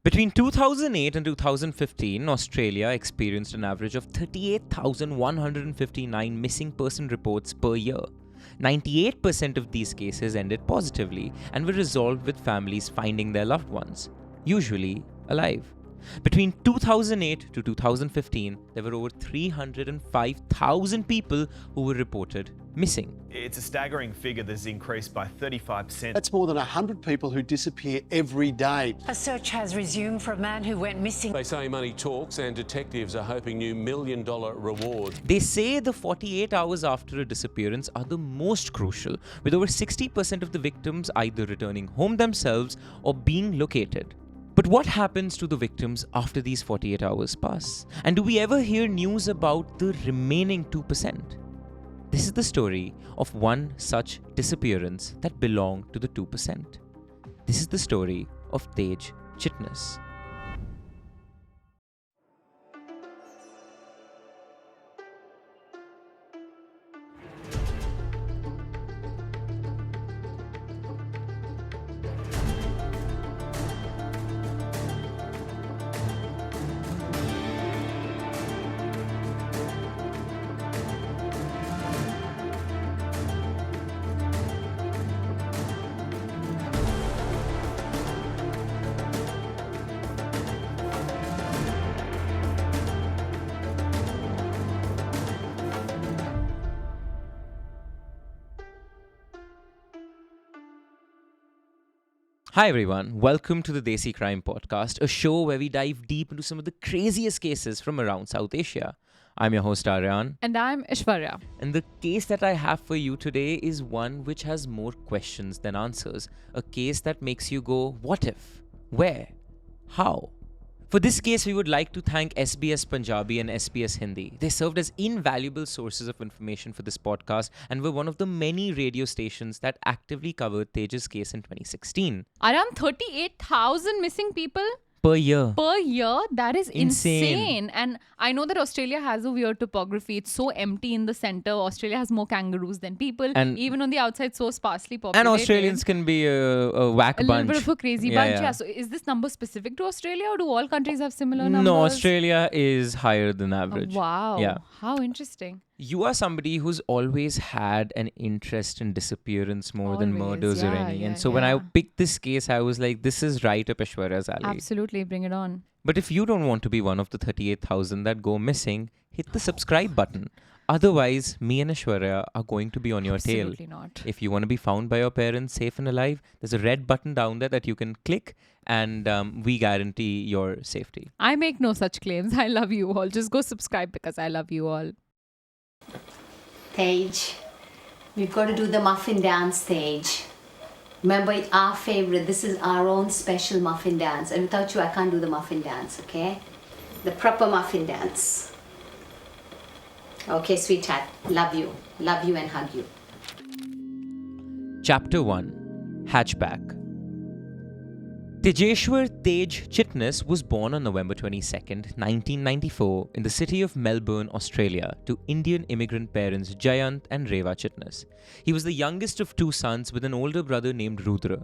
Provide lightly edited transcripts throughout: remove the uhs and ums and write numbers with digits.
Between 2008 and 2015, Australia experienced an average of 38,159 missing person reports per year. 98% of these cases ended positively and were resolved with families finding their loved ones, usually alive. Between 2008 to 2015, there were over 305,000 people who were reported missing. It's a staggering figure that's increased by 35%. That's more than 100 people who disappear every day. A search has resumed for a man who went missing. They say money talks and detectives are hoping new $1 million reward. They say the 48 hours after a disappearance are the most crucial, with over 60% of the victims either returning home themselves or being located. But what happens to the victims after these 48 hours pass? And do we ever hear news about the remaining 2%? This is the story of one such disappearance that belonged to the 2%. This is the story of Tej Chitnis. Hi everyone, welcome to the Desi Crime Podcast, a show where we dive deep into some of the craziest cases from around South Asia. I'm your host Aryaan. And I'm Aishwarya. And the case that I have for you today is one which has more questions than answers. A case that makes you go, what if? Where? How? For this case, we would like to thank SBS Punjabi and SBS Hindi. They served as invaluable sources of information for this podcast and were one of the many radio stations that actively covered Tej's case in 2016. Around 38,000 missing people Per year. per year. That is Insane. insane. And I know that Australia has a weird topography. It's so empty in the center. Australia has more kangaroos than people. And even on the outside, so sparsely populated. And Australians can be a whack a bunch. little bit of a crazy Yeah, bunch. yeah. Yeah. So is this number specific to Australia or do all countries have similar numbers? No, Australia is higher than average. Wow. Yeah. How interesting. You are somebody who's always had an interest in disappearance more than Always, murders or yeah, any. yeah, And so when I yeah. picked this case, I was like, this is right up Aishwarya's alley. Absolutely. Bring it on. But if you don't want to be one of the 38,000 that go missing, hit the subscribe button. Otherwise, me and Aishwarya are going to be on your tail. Absolutely not. If you want to be found by your parents safe and alive, there's a red button down there that you can click and we guarantee your safety. I make no such claims. I love you all. Just go subscribe because I love you all. Tej, we've got to do the muffin dance, Tej. Remember, it's our favorite. This is our own special muffin dance. And without you, I can't do the muffin dance, okay? The proper muffin dance. Okay, sweetheart. Love you. Love you and hug you. Chapter 1. Hatchback. Tejeshwar Tej Chitnis was born on November 22nd, 1994 in the city of Melbourne, Australia to Indian immigrant parents Jayant and Reva Chitnis. He was the youngest of two sons with an older brother named Rudra.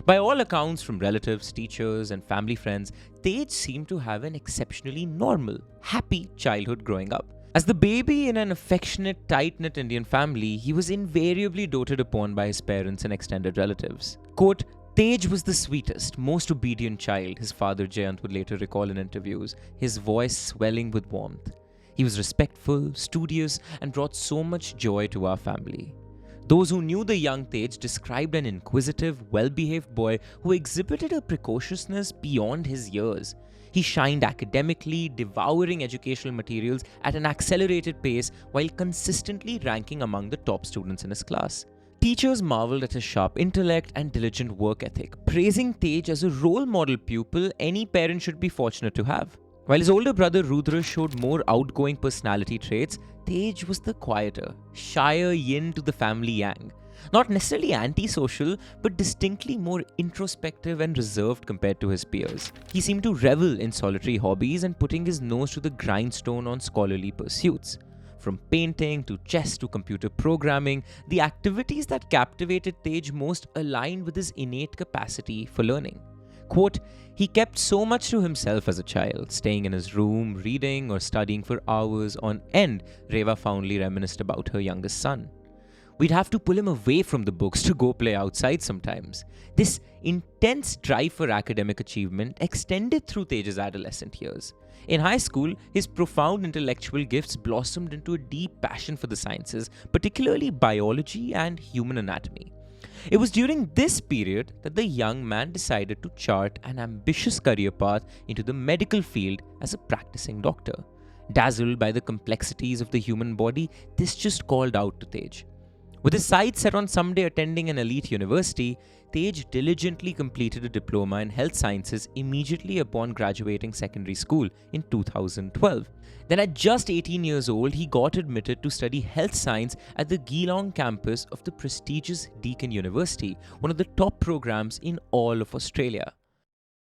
By all accounts from relatives, teachers and family friends, Tej seemed to have an exceptionally normal, happy childhood growing up. As the baby in an affectionate, tight-knit Indian family, he was invariably doted upon by his parents and extended relatives. Quote, Tej was the sweetest, most obedient child, his father Jayant would later recall in interviews, his voice swelling with warmth. He was respectful, studious, and brought so much joy to our family. Those who knew the young Tej described an inquisitive, well-behaved boy who exhibited a precociousness beyond his years. He shined academically, devouring educational materials at an accelerated pace while consistently ranking among the top students in his class. Teachers marveled at his sharp intellect and diligent work ethic, praising Tej as a role model pupil any parent should be fortunate to have. While his older brother Rudra showed more outgoing personality traits, Tej was the quieter, shyer yin to the family yang. Not necessarily antisocial, but distinctly more introspective and reserved compared to his peers. He seemed to revel in solitary hobbies and putting his nose to the grindstone on scholarly pursuits. From painting to chess to computer programming, the activities that captivated Tej most aligned with his innate capacity for learning. Quote, he kept so much to himself as a child, staying in his room, reading or studying for hours on end, Reva fondly reminisced about her youngest son. We'd have to pull him away from the books to go play outside sometimes. This intense drive for academic achievement extended through Tej's adolescent years. In high school, his profound intellectual gifts blossomed into a deep passion for the sciences, particularly biology and human anatomy. It was during this period that the young man decided to chart an ambitious career path into the medical field as a practicing doctor. Dazzled by the complexities of the human body, this just called out to Tej. With his sights set on someday attending an elite university, Tej diligently completed a diploma in health sciences immediately upon graduating secondary school in 2012. Then at just 18 years old, he got admitted to study health science at the Geelong campus of the prestigious Deakin University, one of the top programs in all of Australia.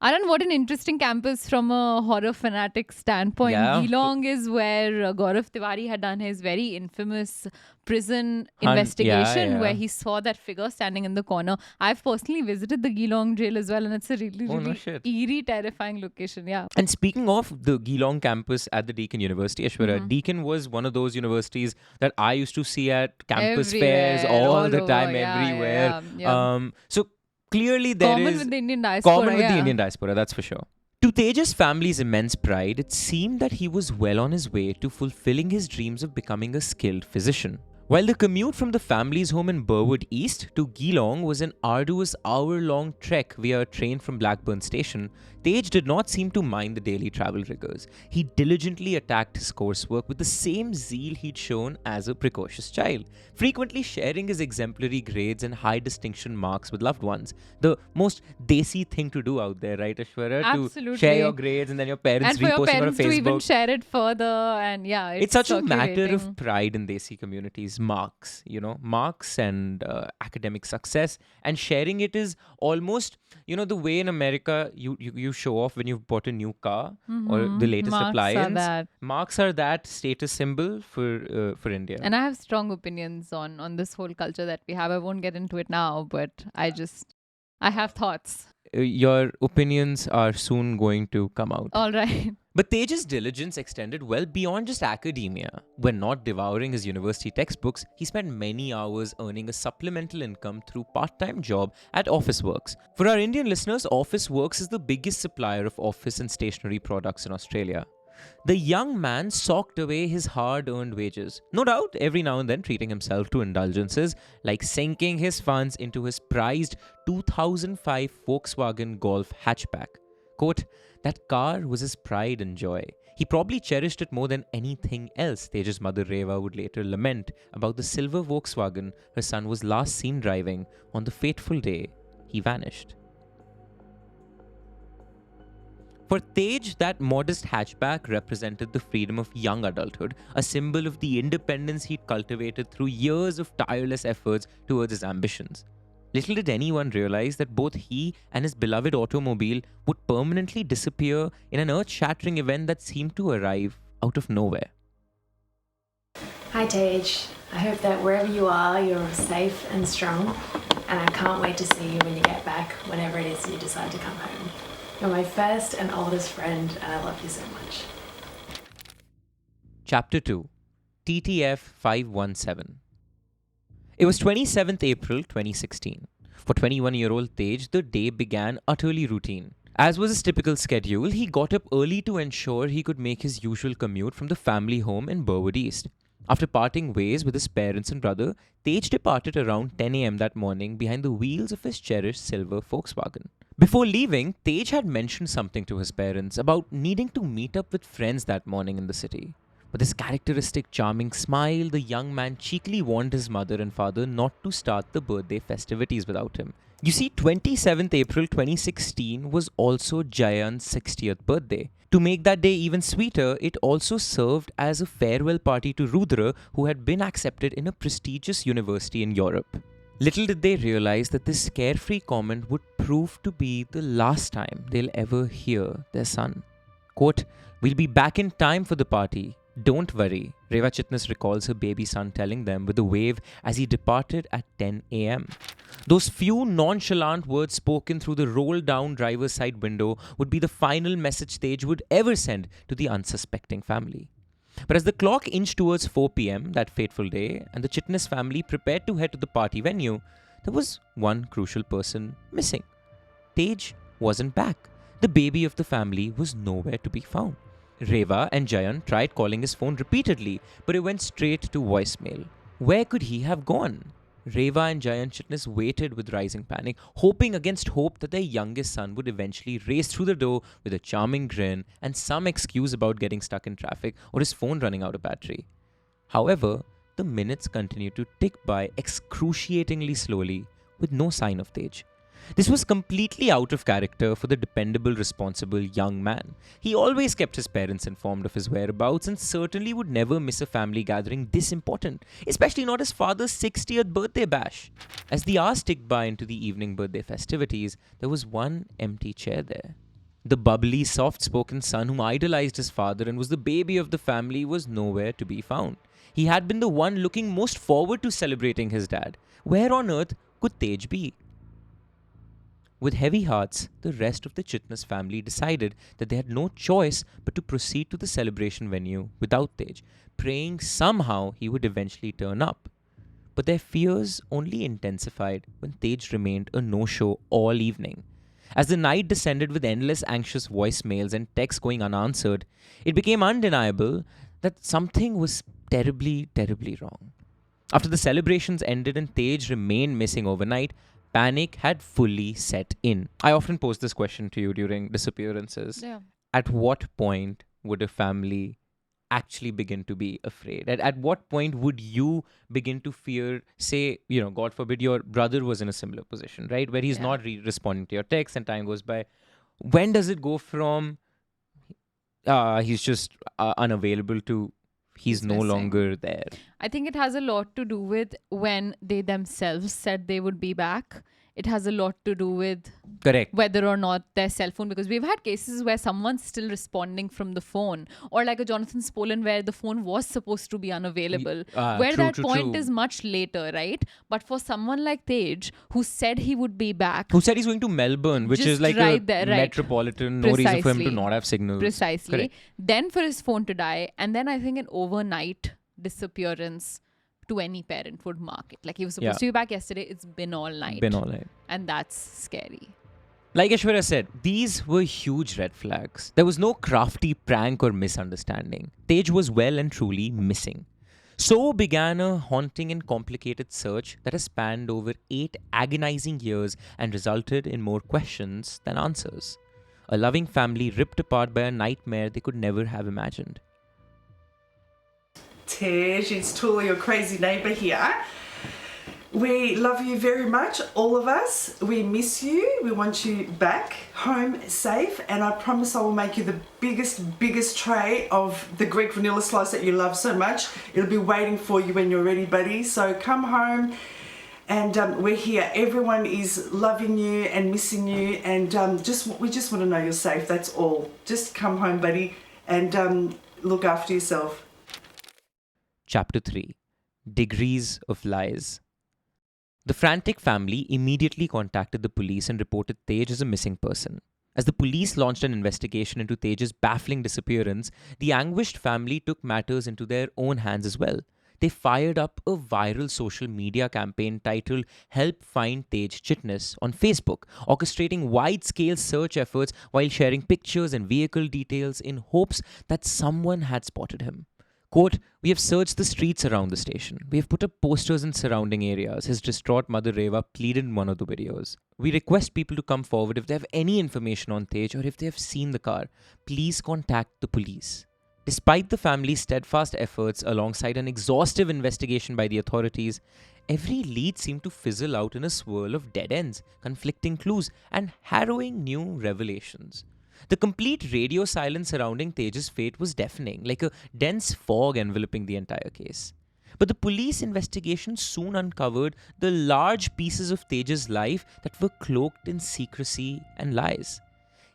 Aryaan, what an interesting campus from a horror fanatic standpoint. Yeah. Geelong is where Gaurav Tiwari had done his very infamous prison Hunt, investigation, yeah. where he saw that figure standing in the corner. I've personally visited the Geelong jail as well, and it's a really, Oh, no really shit. eerie, terrifying location. Yeah. And speaking of the Geelong campus at the Deakin University, Aishwarya, Deakin was one of those universities that I used to see at campus fairs Everywhere, all all the time, over, yeah, everywhere. yeah. So clearly there Common is with the Indian diaspora. common with yeah. the Indian diaspora, that's for sure. To Tej's family's immense pride, it seemed that he was well on his way to fulfilling his dreams of becoming a skilled physician. While the commute from the family's home in Burwood East to Geelong was an arduous hour-long trek via a train from Blackburn Station, Tej did not seem to mind the daily travel rigors. He diligently attacked his coursework with the same zeal he'd shown as a precocious child, frequently sharing his exemplary grades and high distinction marks with loved ones. The most Desi thing to do out there, right, Aishwarya? Absolutely. To share your grades and then your parents And for your reposting parents on to even Facebook. share it further, and yeah, It's such a matter circulating. of pride in Desi communities. Marks and academic success, and sharing it is almost, the way in America you show off when you've bought a new car or the latest Marks are appliance. that. Marks are that status symbol for India. And I have strong opinions on this whole culture that we have. I won't get into it now, but I have thoughts. Your opinions are soon going to come out. All right. But Tej's diligence extended well beyond just academia. When not devouring his university textbooks, he spent many hours earning a supplemental income through part-time job at Officeworks. For our Indian listeners, Officeworks is the biggest supplier of office and stationery products in Australia. The young man socked away his hard-earned wages, no doubt every now and then treating himself to indulgences like sinking his funds into his prized 2005 Volkswagen Golf Hatchback. Quote, that car was his pride and joy. He probably cherished it more than anything else, Tej's mother Reva would later lament about the silver Volkswagen her son was last seen driving on the fateful day he vanished. For Tej, that modest hatchback represented the freedom of young adulthood, a symbol of the independence he'd cultivated through years of tireless efforts towards his ambitions. Little did anyone realize that both he and his beloved automobile would permanently disappear in an earth-shattering event that seemed to arrive out of nowhere. Hi Tej, I hope that wherever you are, you're safe and strong, and I can't wait to see you when you get back, whenever it is you decide to come home. You're my first and oldest friend, and I love you so much. Chapter 2, TTF 517. It was 27th April 2016. For 21-year-old Tej, the day began utterly routine. As was his typical schedule, he got up early to ensure he could make his usual commute from the family home in Burwood East. After parting ways with his parents and brother, Tej departed around 10 a.m. that morning behind the wheels of his cherished silver Volkswagen. Before leaving, Tej had mentioned something to his parents about needing to meet up with friends that morning in the city. With his characteristic charming smile, the young man cheekily warned his mother and father not to start the birthday festivities without him. You see, 27th April 2016 was also Jayan's 60th birthday. To make that day even sweeter, it also served as a farewell party to Rudra, who had been accepted in a prestigious university in Europe. Little did they realize that this carefree comment would prove to be the last time they'll ever hear their son. Quote, "We'll be back in time for the party. Don't worry," Reva Chitnis recalls her baby son telling them with a wave as he departed at 10 a.m. Those few nonchalant words spoken through the roll-down driver's side window would be the final message Tej would ever send to the unsuspecting family. But as the clock inched towards 4 p.m. that fateful day, and the Chitnis family prepared to head to the party venue, there was one crucial person missing. Tej wasn't back. The baby of the family was nowhere to be found. Reva and Jayant tried calling his phone repeatedly, but it went straight to voicemail. Where could he have gone? Reva and Jayant Chitnis waited with rising panic, hoping against hope that their youngest son would eventually race through the door with a charming grin and some excuse about getting stuck in traffic or his phone running out of battery. However, the minutes continued to tick by excruciatingly slowly with no sign of Tej. This was completely out of character for the dependable, responsible young man. He always kept his parents informed of his whereabouts and certainly would never miss a family gathering this important, especially not his father's 60th birthday bash. As the hours ticked by into the evening birthday festivities, there was one empty chair there. The bubbly, soft-spoken son who idolized his father and was the baby of the family was nowhere to be found. He had been the one looking most forward to celebrating his dad. Where on earth could Tej be? With heavy hearts, the rest of the Chitnis family decided that they had no choice but to proceed to the celebration venue without Tej, praying somehow he would eventually turn up. But their fears only intensified when Tej remained a no-show all evening. As the night descended with endless anxious voicemails and texts going unanswered, it became undeniable that something was terribly, terribly wrong. After the celebrations ended and Tej remained missing overnight, panic had fully set in. I often pose this question to you during disappearances. Yeah. At what point would a family actually begin to be afraid? At what point would you begin to fear, say, God forbid, your brother was in a similar position, right? Where he's not responding to your texts and time goes by. When does it go from he's just unavailable to he's no missing. longer there? I think it has a lot to do with when they themselves said they would be back. It has a lot to do with Correct. whether or not their cell phone, because we've had cases where someone's still responding from the phone, or like a Jonathan Spolen where the phone was supposed to be unavailable, where that point is much later, right? But for someone like Tej, who said he would be back, Who said he's going to Melbourne, which Just is like right a there, right. metropolitan, no reason for him to Precisely. not have signals. precisely, Correct. then for his phone to die, and then I think an overnight disappearance to any parent would mark it. Like, he was supposed to be back yesterday, it's been all night. Been all night. And that's scary. Like Aishwarya said, these were huge red flags. There was no crafty prank or misunderstanding. Tej was well and truly missing. So began a haunting and complicated search that has spanned over 8 agonizing years and resulted in more questions than answers. A loving family ripped apart by a nightmare they could never have imagined. Tej, it's Tula, your crazy neighbour here. We love you very much, all of us. We miss you. We want you back home safe, and I promise I will make you the biggest tray of the Greek vanilla slice that you love so much. It'll be waiting for you when you're ready, buddy. So come home, and we're here. Everyone is loving you and missing you, and we just want to know you're safe. That's all. Just come home, buddy, and look after yourself. Chapter 3: Degrees of Lies. The frantic family immediately contacted the police and reported Tej as a missing person. As the police launched an investigation into Tej's baffling disappearance, the anguished family took matters into their own hands as well. They fired up a viral social media campaign titled Help Find Tej Chitnis on Facebook, orchestrating wide-scale search efforts while sharing pictures and vehicle details in hopes that someone had spotted him. Quote, "We have searched the streets around the station. We have put up posters in surrounding areas," his distraught mother Reva pleaded in one of the videos. "We request people to come forward if they have any information on Tej or if they have seen the car. Please contact the police." Despite the family's steadfast efforts alongside an exhaustive investigation by the authorities, every lead seemed to fizzle out in a swirl of dead ends, conflicting clues, and harrowing new revelations. The complete radio silence surrounding Tej's fate was deafening, like a dense fog enveloping the entire case. But the police investigation soon uncovered the large pieces of Tej's life that were cloaked in secrecy and lies.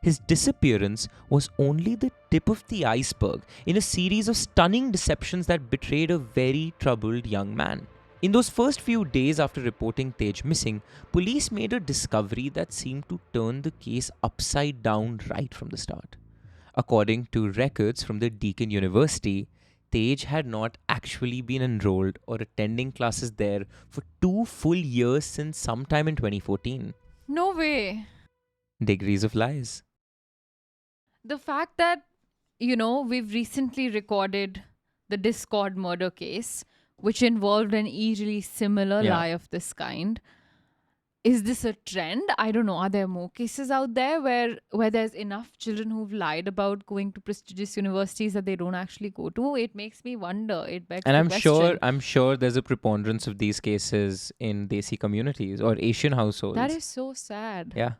His disappearance was only the tip of the iceberg in a series of stunning deceptions that betrayed a very troubled young man. In those first few days after reporting Tej missing, police made a discovery that seemed to turn the case upside down right from the start. According to records from the Deakin University, Tej had not actually been enrolled or attending classes there for 2 full years since sometime in 2014. No way. Degrees of lies. The fact that, we've recently recorded the Discord murder case, which involved an eerily similar lie of this kind. Is this a trend? I don't know. Are there more cases out there where there's enough children who've lied about going to prestigious universities that they don't actually go to? It makes me wonder. It begs And the question. I'm sure there's a preponderance of these cases in Desi communities or Asian households. That is so sad. Yeah.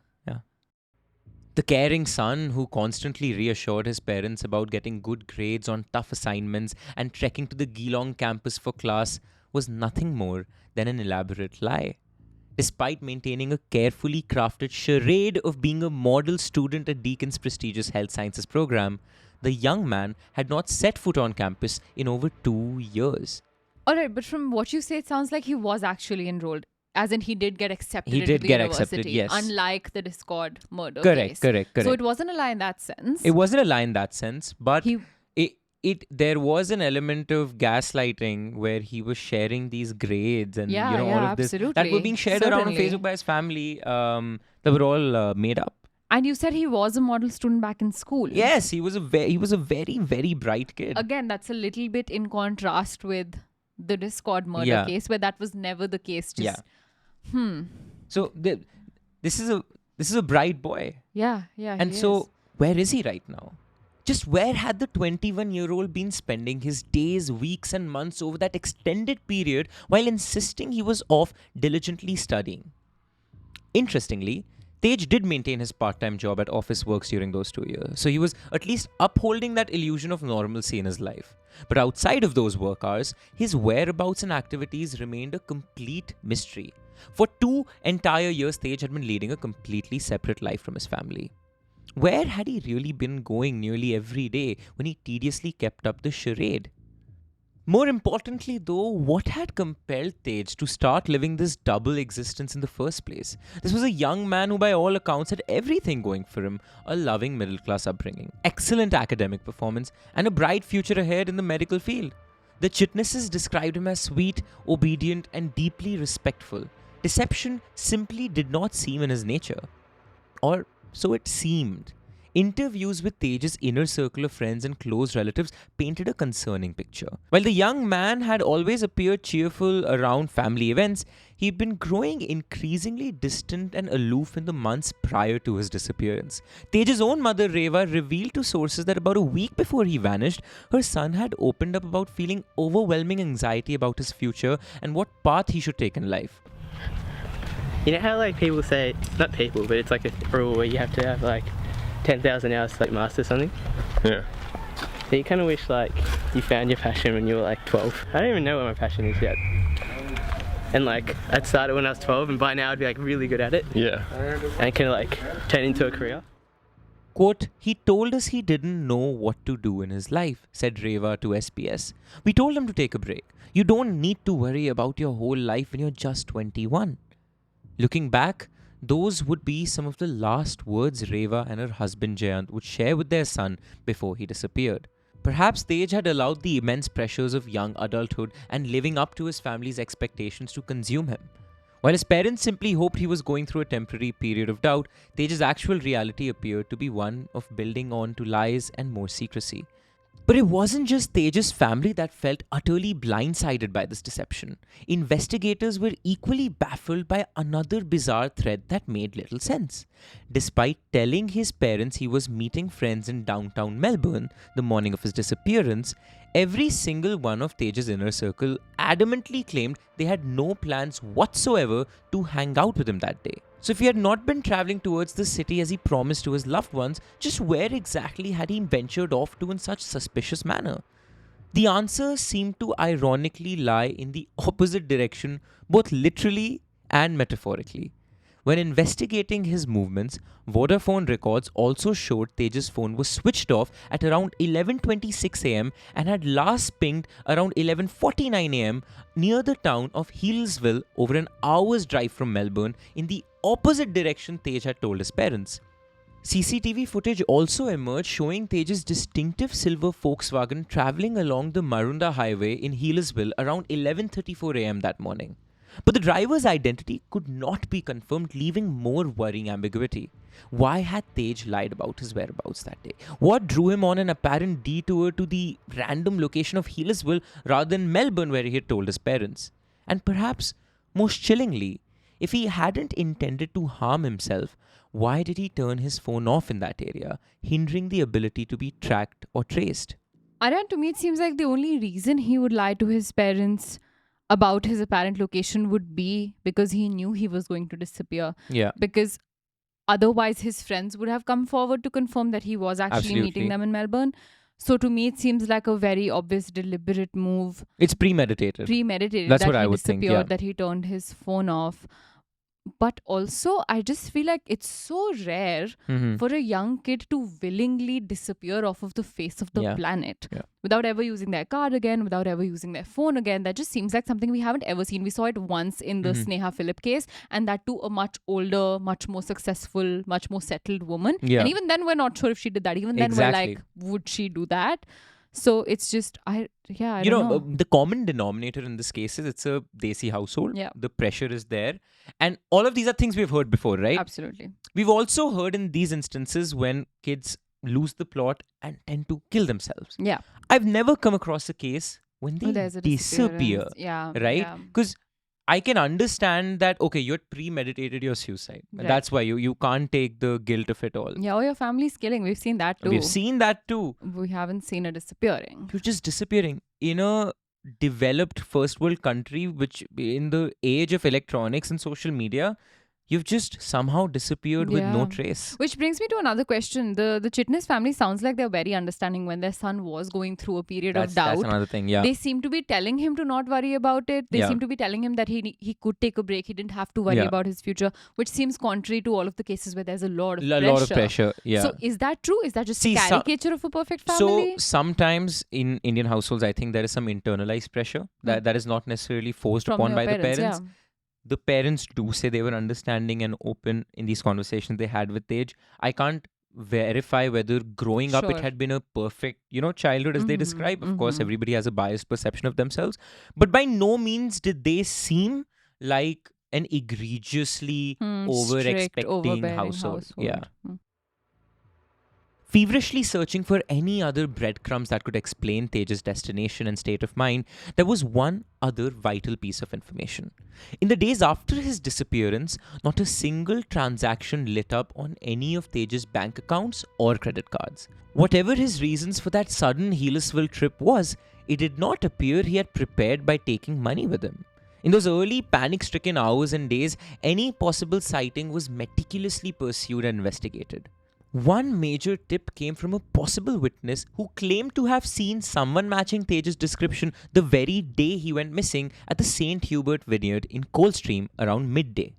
The caring son who constantly reassured his parents about getting good grades on tough assignments and trekking to the Geelong campus for class was nothing more than an elaborate lie. Despite maintaining a carefully crafted charade of being a model student at Deakin's prestigious health sciences program, the young man had not set foot on campus in over 2 years. Alright, but from what you say, it sounds like he was actually enrolled. As in, he did get accepted He did into the get university, accepted, yes. unlike the Discord murder Correct. case. So it wasn't a lie in that sense. It wasn't a lie in that sense, but there was an element of gaslighting where he was sharing these grades and all of this that were being shared around on Facebook by his family that were all made up. And you said he was a model student back in school. Yes, he was a very, very bright kid. Again, that's a little bit in contrast with the Discord murder case, where that was never the case. So this is a bright boy. Yeah. And so where is he right now? Just where had the 21-year-old been spending his days, weeks and months over that extended period while insisting he was off diligently studying? Interestingly, Tej did maintain his part-time job at Office Works during those 2 years, so he was at least upholding that illusion of normalcy in his life. But outside of those work hours, his whereabouts and activities remained a complete mystery. For 2 entire years, Tej had been leading a completely separate life from his family. Where had he really been going nearly every day when he tediously kept up the charade? More importantly though, what had compelled Tej to start living this double existence in the first place? This was a young man who by all accounts had everything going for him: a loving middle-class upbringing, excellent academic performance, and a bright future ahead in the medical field. The Chitnises described him as sweet, obedient, and deeply respectful. Deception simply did not seem in his nature. Or so it seemed. Interviews with Tej's inner circle of friends and close relatives painted a concerning picture. While the young man had always appeared cheerful around family events, he'd been growing increasingly distant and aloof in the months prior to his disappearance. Tej's own mother, Reva, revealed to sources that about a week before he vanished, her son had opened up about feeling overwhelming anxiety about his future and what path he should take in life. You know how people say, not people, but it's like a rule where you have to have 10,000 hours to master something? Yeah. So you kind of wish you found your passion when you were 12. I don't even know what my passion is yet. And I'd started when I was 12 and by now I'd be really good at it. Yeah. And it can turn into a career. Quote, "He told us he didn't know what to do in his life," said Reva to SBS. "We told him to take a break. You don't need to worry about your whole life when you're just 21. Looking back, those would be some of the last words Reva and her husband Jayant would share with their son before he disappeared. Perhaps Tej had allowed the immense pressures of young adulthood and living up to his family's expectations to consume him. While his parents simply hoped he was going through a temporary period of doubt, Tej's actual reality appeared to be one of building on to lies and more secrecy. But it wasn't just Tej's family that felt utterly blindsided by this deception. Investigators were equally baffled by another bizarre thread that made little sense. Despite telling his parents he was meeting friends in downtown Melbourne the morning of his disappearance, every single one of Tej's inner circle adamantly claimed they had no plans whatsoever to hang out with him that day. So if he had not been travelling towards the city as he promised to his loved ones, just where exactly had he ventured off to in such suspicious manner? The answer seemed to ironically lie in the opposite direction, both literally and metaphorically. When investigating his movements, Vodafone records also showed Tej's phone was switched off at around 11:26 am and had last pinged around 11:49 am near the town of Healesville, over an hour's drive from Melbourne, in the opposite direction Tej had told his parents. CCTV footage also emerged showing Tej's distinctive silver Volkswagen travelling along the Marunda Highway in Healesville around 11:34 am that morning. But the driver's identity could not be confirmed, leaving more worrying ambiguity. Why had Tej lied about his whereabouts that day? What drew him on an apparent detour to the random location of Healesville rather than Melbourne, where he had told his parents? And perhaps, most chillingly, if he hadn't intended to harm himself, why did he turn his phone off in that area, hindering the ability to be tracked or traced? Aryaan, to me, it seems like the only reason he would lie to his parents about his apparent location would be because he knew he was going to disappear. Yeah. Because otherwise, his friends would have come forward to confirm that he was actually meeting them in Melbourne. So to me, it seems like a very obvious, deliberate move. It's premeditated. That's that what I would think. Yeah. That he turned his phone off. But also, I just feel like it's so rare for a young kid to willingly disappear off of the face of the planet without ever using their card again, without ever using their phone again. That just seems like something we haven't ever seen. We saw it once in the Sneha Phillip case, and that to a much older, much more successful, much more settled woman. Yeah. And even then, we're not sure if she did that. Even then, we're like, would she do that? So it's just, I don't know. The common denominator in this case is it's a Desi household. Yeah. The pressure is there. And all of these are things we've heard before, right? Absolutely. We've also heard in these instances when kids lose the plot and tend to kill themselves. Yeah. I've never come across a case when they There's a disappear. disappearance. Yeah. Right? Because I can understand that, okay, you had premeditated your suicide. Right. That's why you can't take the guilt of it all. Yeah, or your family's killing. We've seen that too. We've seen that too. We haven't seen her disappearing. You're just disappearing. In a developed first world country, which in the age of electronics and social media, you've just somehow disappeared with no trace. Which brings me to another question. The Chitnis family sounds like they're very understanding when their son was going through a period of doubt. That's another thing, yeah. They seem to be telling him to not worry about it. They seem to be telling him that he could take a break. He didn't have to worry about his future, which seems contrary to all of the cases where there's a lot of pressure. Yeah. So is that true? Is that just a caricature of a perfect family? So sometimes in Indian households, I think there is some internalized pressure that is not necessarily forced From upon by the parents. Yeah. The parents do say they were understanding and open in these conversations they had with Tej. I can't verify whether growing up it had been a perfect, childhood as they describe. Of course, everybody has a biased perception of themselves. But by no means did they seem like an egregiously over-expecting household. Yeah. Feverishly searching for any other breadcrumbs that could explain Tej's destination and state of mind, there was one other vital piece of information. In the days after his disappearance, not a single transaction lit up on any of Tej's bank accounts or credit cards. Whatever his reasons for that sudden Healesville trip was, it did not appear he had prepared by taking money with him. In those early panic-stricken hours and days, any possible sighting was meticulously pursued and investigated. One major tip came from a possible witness who claimed to have seen someone matching Tej's description the very day he went missing at the St. Hubert Vineyard in Coldstream around midday.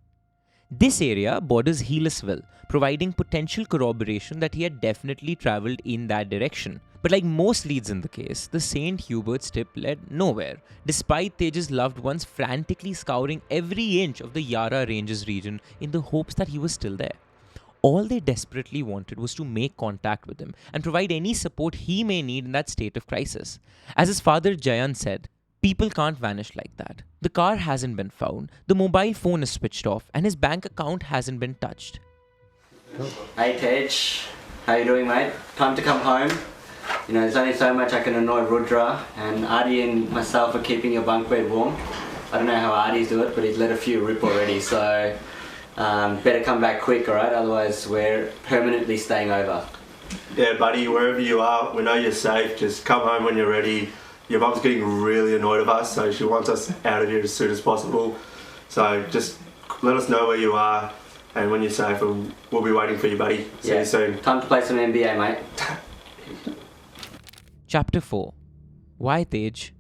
This area borders Healesville, providing potential corroboration that he had definitely travelled in that direction. But like most leads in the case, the St. Hubert's tip led nowhere, despite Tej's loved ones frantically scouring every inch of the Yarra Ranges region in the hopes that he was still there. All they desperately wanted was to make contact with him and provide any support he may need in that state of crisis. As his father Jayan said, people can't vanish like that. The car hasn't been found, the mobile phone is switched off, and his bank account hasn't been touched. Hey Tej, how you doing, mate? Time to come home. There's only so much I can annoy Rudra, and Adi and myself are keeping your bunk bed warm. I don't know how Adi's do it, but he's let a few rip already, so better come back quick, alright? Otherwise we're permanently staying over. Yeah, buddy, wherever you are, we know you're safe. Just come home when you're ready. Your mum's getting really annoyed of us, so she wants us out of here as soon as possible. So just let us know where you are, and when you're safe, we'll be waiting for you, buddy. See you soon. Time to play some NBA, mate. Chapter 4. Why Tej?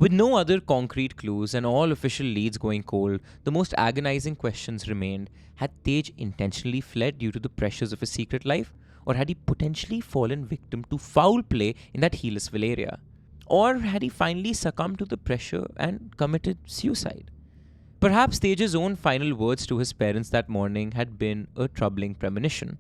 With no other concrete clues and all official leads going cold, the most agonizing questions remained. Had Tej intentionally fled due to the pressures of his secret life? Or had he potentially fallen victim to foul play in that Healesville area? Or had he finally succumbed to the pressure and committed suicide? Perhaps Tej's own final words to his parents that morning had been a troubling premonition.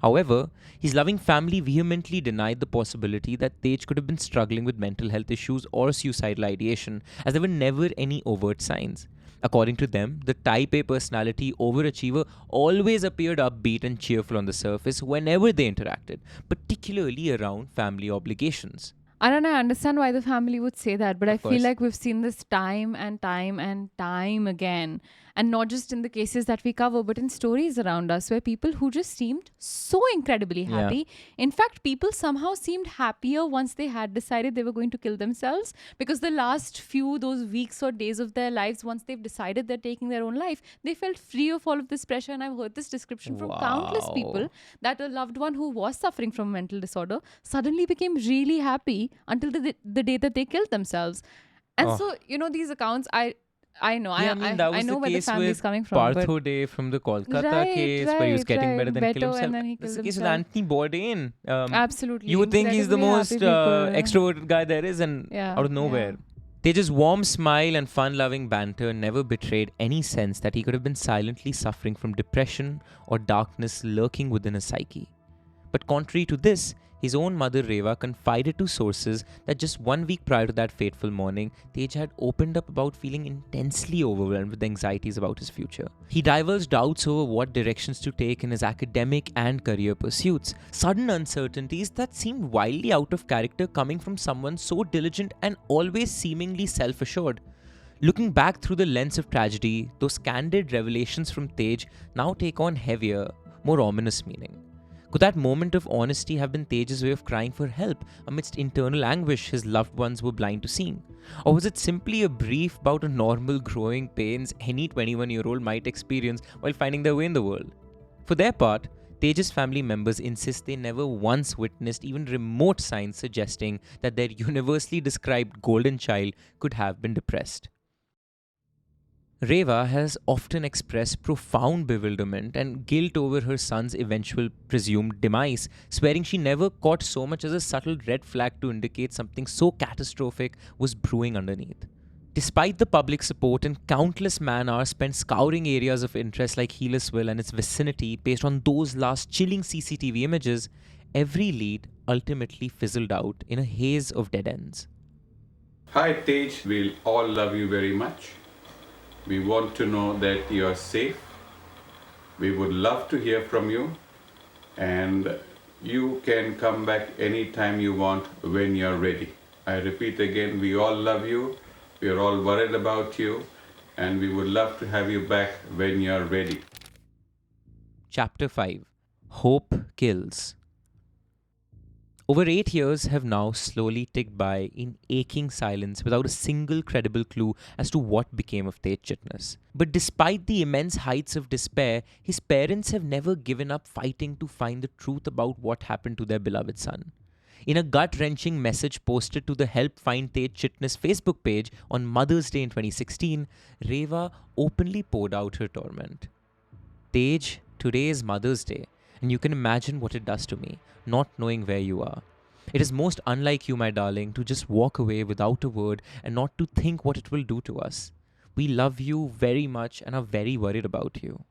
However, his loving family vehemently denied the possibility that Tej could have been struggling with mental health issues or suicidal ideation, as there were never any overt signs. According to them, the type A personality overachiever always appeared upbeat and cheerful on the surface whenever they interacted, particularly around family obligations. I don't know, I understand why the family would say that, but I feel course. like we've seen this time and time and time again. And not just in the cases that we cover, but in stories around us where people who just seemed so incredibly happy. In fact, people somehow seemed happier once they had decided they were going to kill themselves, because the last few, those weeks or days of their lives, once they've decided they're taking their own life, they felt free of all of this pressure. And I've heard this description from countless people that a loved one who was suffering from a mental disorder suddenly became really happy until the day that they killed themselves. And so, these accounts, I know. Yeah, that was I know the where the case family is with coming from. Partho Day from the Kolkata case, where he was getting better than kill himself. And then he That's killed the case with himself. Anthony Bourdain. Absolutely. You would think he's the Incredibly most happy people. extroverted guy there is, and out of nowhere. Tej's warm smile and fun-loving banter never betrayed any sense that he could have been silently suffering from depression or darkness lurking within his psyche. But contrary to this, his own mother Reva confided to sources that just 1 week prior to that fateful morning, Tej had opened up about feeling intensely overwhelmed with anxieties about his future. He divulged doubts over what directions to take in his academic and career pursuits, sudden uncertainties that seemed wildly out of character coming from someone so diligent and always seemingly self-assured. Looking back through the lens of tragedy, those candid revelations from Tej now take on heavier, more ominous meaning. Could that moment of honesty have been Tej's way of crying for help amidst internal anguish his loved ones were blind to seeing? Or was it simply a brief bout of normal growing pains any 21-year-old might experience while finding their way in the world? For their part, Tej's family members insist they never once witnessed even remote signs suggesting that their universally described golden child could have been depressed. Reva has often expressed profound bewilderment and guilt over her son's eventual presumed demise, swearing she never caught so much as a subtle red flag to indicate something so catastrophic was brewing underneath. Despite the public support and countless man-hours spent scouring areas of interest like Healesville and its vicinity based on those last chilling CCTV images, every lead ultimately fizzled out in a haze of dead ends. Hi Tej, we'll all love you very much. We want to know that you are safe. We would love to hear from you, and you can come back anytime you want when you're ready. I repeat again, we all love you, we are all worried about you, and we would love to have you back when you're ready. Chapter 5. Hope Kills. Over 8 years have now slowly ticked by in aching silence without a single credible clue as to what became of Tej Chitnis. But despite the immense heights of despair, his parents have never given up fighting to find the truth about what happened to their beloved son. In a gut-wrenching message posted to the Help Find Tej Chitnis Facebook page on Mother's Day in 2016, Reva openly poured out her torment. Tej, today is Mother's Day, and you can imagine what it does to me, not knowing where you are. It is most unlike you, my darling, to just walk away without a word and not to think what it will do to us. We love you very much and are very worried about you.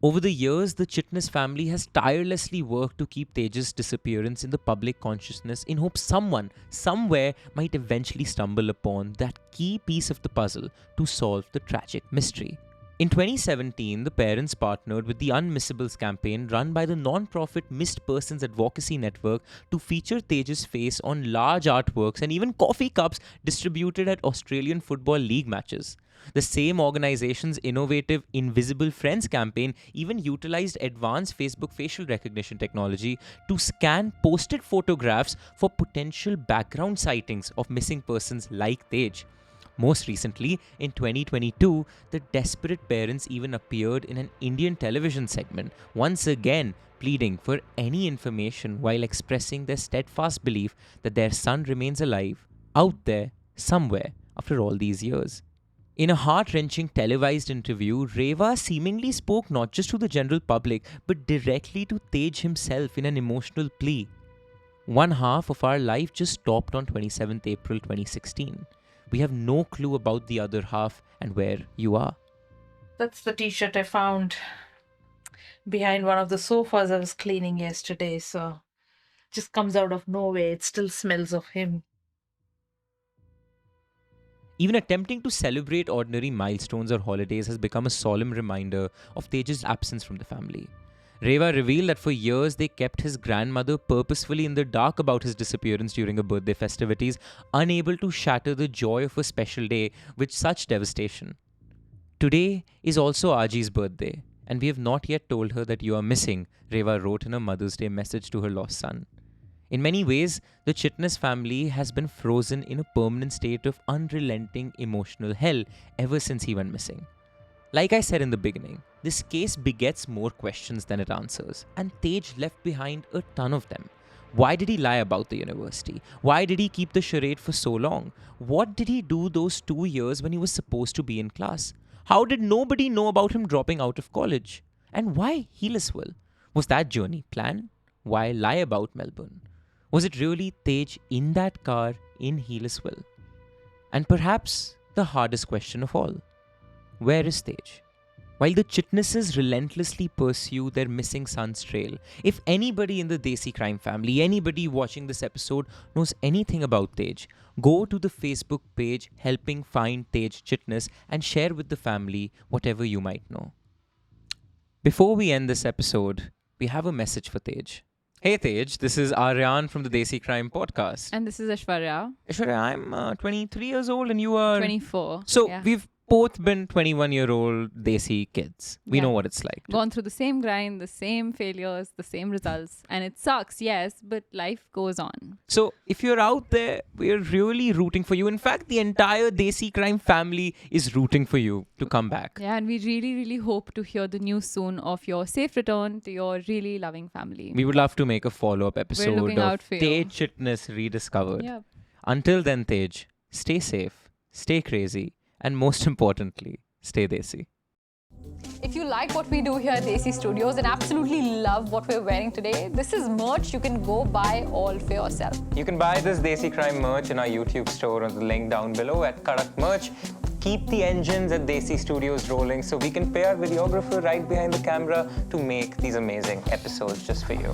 Over the years, the Chitnis family has tirelessly worked to keep Tej's disappearance in the public consciousness in hopes someone, somewhere, might eventually stumble upon that key piece of the puzzle to solve the tragic mystery. In 2017, the parents partnered with the Unmissables campaign run by the non-profit Missed Persons Advocacy Network to feature Tej's face on large artworks and even coffee cups distributed at Australian Football League matches. The same organization's innovative Invisible Friends campaign even utilized advanced Facebook facial recognition technology to scan posted photographs for potential background sightings of missing persons like Tej. Most recently, in 2022, the desperate parents even appeared in an Indian television segment, once again pleading for any information while expressing their steadfast belief that their son remains alive, out there, somewhere after all these years. In a heart-wrenching televised interview, Reva seemingly spoke not just to the general public but directly to Tej himself in an emotional plea. One half of our life just stopped on 27th April 2016. We have no clue about the other half and where you are. That's the t-shirt I found behind one of the sofas I was cleaning yesterday, so just comes out of nowhere. It still smells of him. Even attempting to celebrate ordinary milestones or holidays has become a solemn reminder of Tej's absence from the family. Reva revealed that for years they kept his grandmother purposefully in the dark about his disappearance during her birthday festivities, unable to shatter the joy of a special day with such devastation. Today is also Aji's birthday, and we have not yet told her that you are missing, Reva wrote in a Mother's Day message to her lost son. In many ways, the Chitnis family has been frozen in a permanent state of unrelenting emotional hell ever since he went missing. Like I said in the beginning, this case begets more questions than it answers, and Tej left behind a ton of them. Why did he lie about the university? Why did he keep the charade for so long? What did he do those 2 years when he was supposed to be in class? How did nobody know about him dropping out of college? And why Healesville? Was that journey planned? Why lie about Melbourne? Was it really Tej in that car in Healesville? And perhaps the hardest question of all, where is Tej? While the Chitnises relentlessly pursue their missing son's trail, if anybody in the Desi crime family, anybody watching this episode knows anything about Tej, go to the Facebook page Helping Find Tej Chitnis and share with the family whatever you might know. Before we end this episode, we have a message for Tej. Hey Tej, this is Aryaan from the Desi Crime Podcast. And this is Aishwarya. Aishwarya, I'm 23 years old and you are... 24. So yeah. We've both been 21-year-old Desi kids. We know what it's like. Gone through the same grind, the same failures, the same results. And it sucks, yes, but life goes on. So if you're out there, we're really rooting for you. In fact, the entire Desi crime family is rooting for you to come back. Yeah, and we really, really hope to hear the news soon of your safe return to your really loving family. We would love to make a follow-up episode of Tej Chitnis Rediscovered. Yep. Until then, Tej, stay safe, stay crazy, and most importantly, stay Desi. If you like what we do here at Desi Studios and absolutely love what we're wearing today, this is merch you can go buy all for yourself. You can buy this Desi Crime merch in our YouTube store on the link down below at Karak Merch. Keep the engines at Desi Studios rolling so we can pay our videographer right behind the camera to make these amazing episodes just for you.